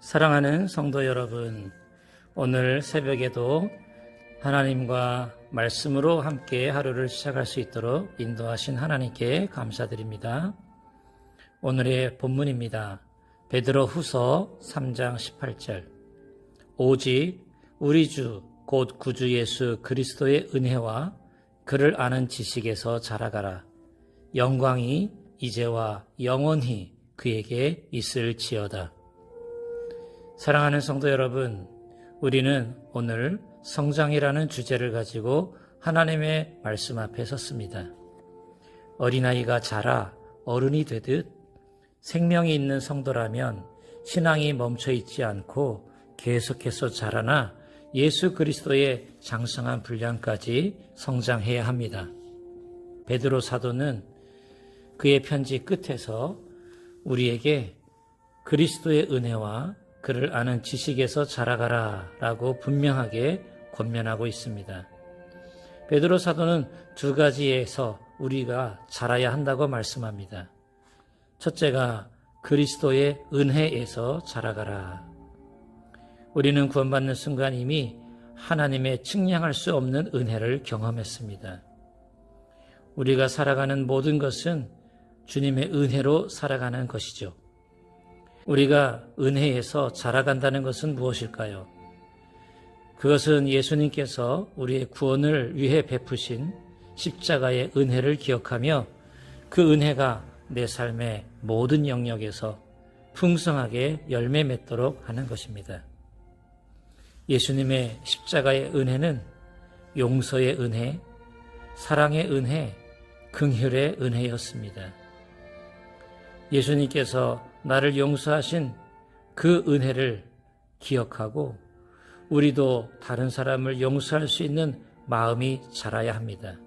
사랑하는 성도 여러분, 오늘 새벽에도 하나님과 말씀으로 함께 하루를 시작할 수 있도록 인도하신 하나님께 감사드립니다. 오늘의 본문입니다. 베드로 후서 3장 18절. 오직 우리 주 곧 구주 예수 그리스도의 은혜와 그를 아는 지식에서 자라가라. 영광이 이제와 영원히 그에게 있을지어다. 사랑하는 성도 여러분, 우리는 오늘 성장이라는 주제를 가지고 하나님의 말씀 앞에 섰습니다. 어린아이가 자라 어른이 되듯 생명이 있는 성도라면 신앙이 멈춰있지 않고 계속해서 자라나 예수 그리스도의 장성한 분량까지 성장해야 합니다. 베드로 사도는 그의 편지 끝에서 우리에게 그리스도의 은혜와 그를 아는 지식에서 자라가라 라고 분명하게 권면하고 있습니다. 베드로 사도는 두 가지에서 우리가 자라야 한다고 말씀합니다. 첫째가 그리스도의 은혜에서 자라가라. 우리는 구원받는 순간 이미 하나님의 측량할 수 없는 은혜를 경험했습니다. 우리가 살아가는 모든 것은 주님의 은혜로 살아가는 것이죠. 우리가 은혜에서 자라간다는 것은 무엇일까요? 그것은 예수님께서 우리의 구원을 위해 베푸신 십자가의 은혜를 기억하며 그 은혜가 내 삶의 모든 영역에서 풍성하게 열매 맺도록 하는 것입니다. 예수님의 십자가의 은혜는 용서의 은혜, 사랑의 은혜, 긍휼의 은혜였습니다. 예수님께서 나를 용서하신 그 은혜를 기억하고 우리도 다른 사람을 용서할 수 있는 마음이 자라야 합니다.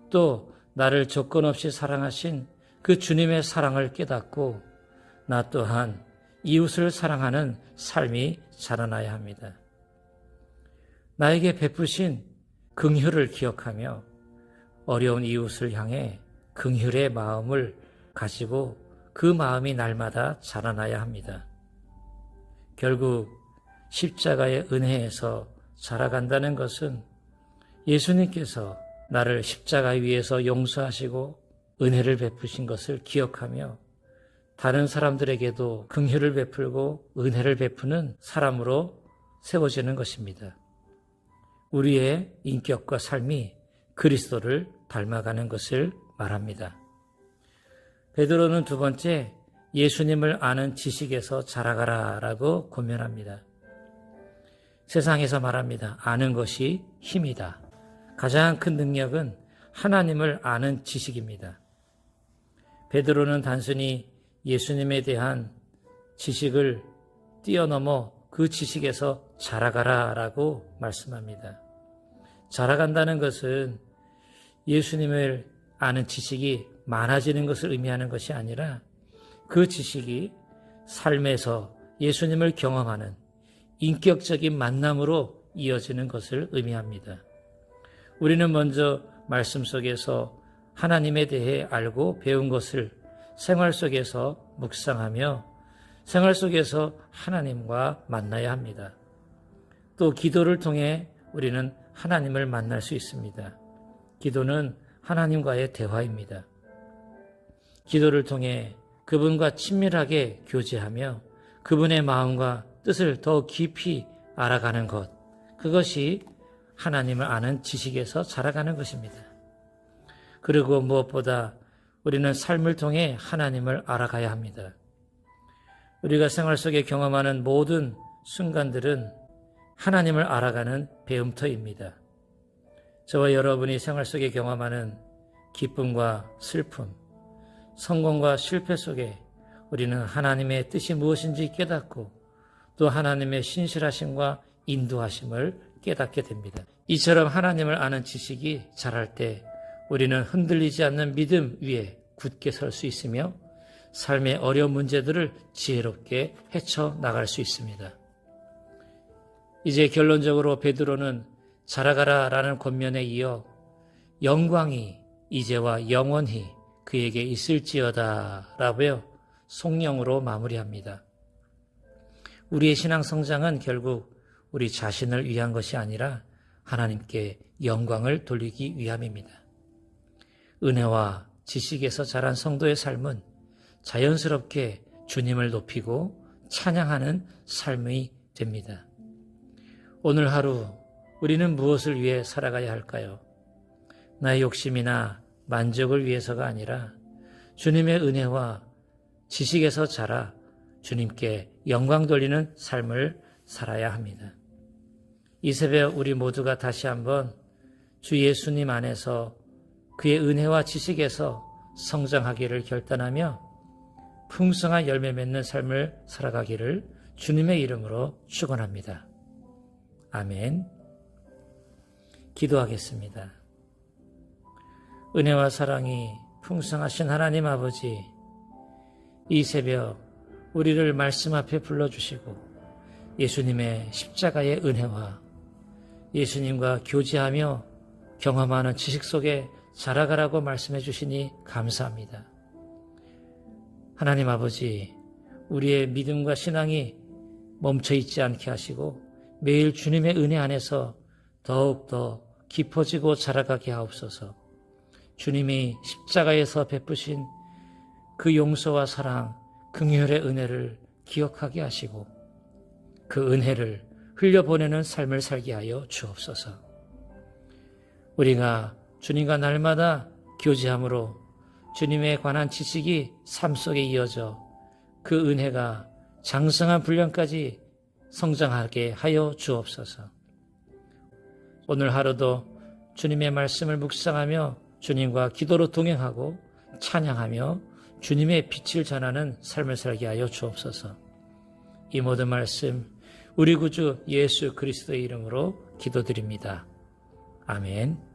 또 나를 조건 없이 사랑하신 그 주님의 사랑을 깨닫고 나 또한 이웃을 사랑하는 삶이 자라나야 합니다. 나에게 베푸신 긍휼을 기억하며 어려운 이웃을 향해 긍휼의 마음을 가지고 그 마음이 날마다 자라나야 합니다. 결국 십자가의 은혜에서 자라간다는 것은 예수님께서 나를 십자가 위에서 용서하시고 은혜를 베푸신 것을 기억하며 다른 사람들에게도 긍휼을 베풀고 은혜를 베푸는 사람으로 세워지는 것입니다. 우리의 인격과 삶이 그리스도를 닮아가는 것을 말합니다. 베드로는 두 번째, 예수님을 아는 지식에서 자라가라 라고 권면합니다. 세상에서 말합니다. 아는 것이 힘이다. 가장 큰 능력은 하나님을 아는 지식입니다. 베드로는 단순히 예수님에 대한 지식을 뛰어넘어 그 지식에서 자라가라 라고 말씀합니다. 자라간다는 것은 예수님을 아는 지식이 많아지는 것을 의미하는 것이 아니라 그 지식이 삶에서 예수님을 경험하는 인격적인 만남으로 이어지는 것을 의미합니다. 우리는 먼저 말씀 속에서 하나님에 대해 알고 배운 것을 생활 속에서 묵상하며 생활 속에서 하나님과 만나야 합니다. 또 기도를 통해 우리는 하나님을 만날 수 있습니다. 기도는 하나님과의 대화입니다. 기도를 통해 그분과 친밀하게 교제하며 그분의 마음과 뜻을 더 깊이 알아가는 것, 그것이 하나님을 아는 지식에서 자라가는 것입니다. 그리고 무엇보다 우리는 삶을 통해 하나님을 알아가야 합니다. 우리가 생활 속에 경험하는 모든 순간들은 하나님을 알아가는 배움터입니다. 저와 여러분이 생활 속에 경험하는 기쁨과 슬픔, 성공과 실패 속에 우리는 하나님의 뜻이 무엇인지 깨닫고 또 하나님의 신실하심과 인도하심을 깨닫게 됩니다. 이처럼 하나님을 아는 지식이 자랄 때 우리는 흔들리지 않는 믿음 위에 굳게 설 수 있으며 삶의 어려운 문제들을 지혜롭게 헤쳐나갈 수 있습니다. 이제 결론적으로 베드로는 자라가라라는 권면에 이어 영광이 이제와 영원히 그에게 있을지어다 라고요. 송영으로 마무리합니다. 우리의 신앙 성장은 결국 우리 자신을 위한 것이 아니라 하나님께 영광을 돌리기 위함입니다. 은혜와 지식에서 자란 성도의 삶은 자연스럽게 주님을 높이고 찬양하는 삶이 됩니다. 오늘 하루 우리는 무엇을 위해 살아가야 할까요? 나의 욕심이나 만족을 위해서가 아니라 주님의 은혜와 지식에서 자라 주님께 영광 돌리는 삶을 살아야 합니다. 이 새벽 우리 모두가 다시 한번 주 예수님 안에서 그의 은혜와 지식에서 성장하기를 결단하며 풍성한 열매 맺는 삶을 살아가기를 주님의 이름으로 축원합니다. 아멘. 기도하겠습니다. 은혜와 사랑이 풍성하신 하나님 아버지, 이 새벽 우리를 말씀 앞에 불러주시고 예수님의 십자가의 은혜와 예수님과 교제하며 경험하는 지식 속에 자라가라고 말씀해 주시니 감사합니다. 하나님 아버지, 우리의 믿음과 신앙이 멈춰 있지 않게 하시고 매일 주님의 은혜 안에서 더욱더 깊어지고 자라가게 하옵소서. 주님이 십자가에서 베푸신 그 용서와 사랑, 긍휼의 은혜를 기억하게 하시고 그 은혜를 흘려보내는 삶을 살게 하여 주옵소서. 우리가 주님과 날마다 교제함으로 주님에 관한 지식이 삶 속에 이어져 그 은혜가 장성한 분량까지 성장하게 하여 주옵소서. 오늘 하루도 주님의 말씀을 묵상하며 주님과 기도로 동행하고 찬양하며 주님의 빛을 전하는 삶을 살게 하여 주옵소서. 이 모든 말씀 우리 구주 예수 그리스도의 이름으로 기도드립니다. 아멘.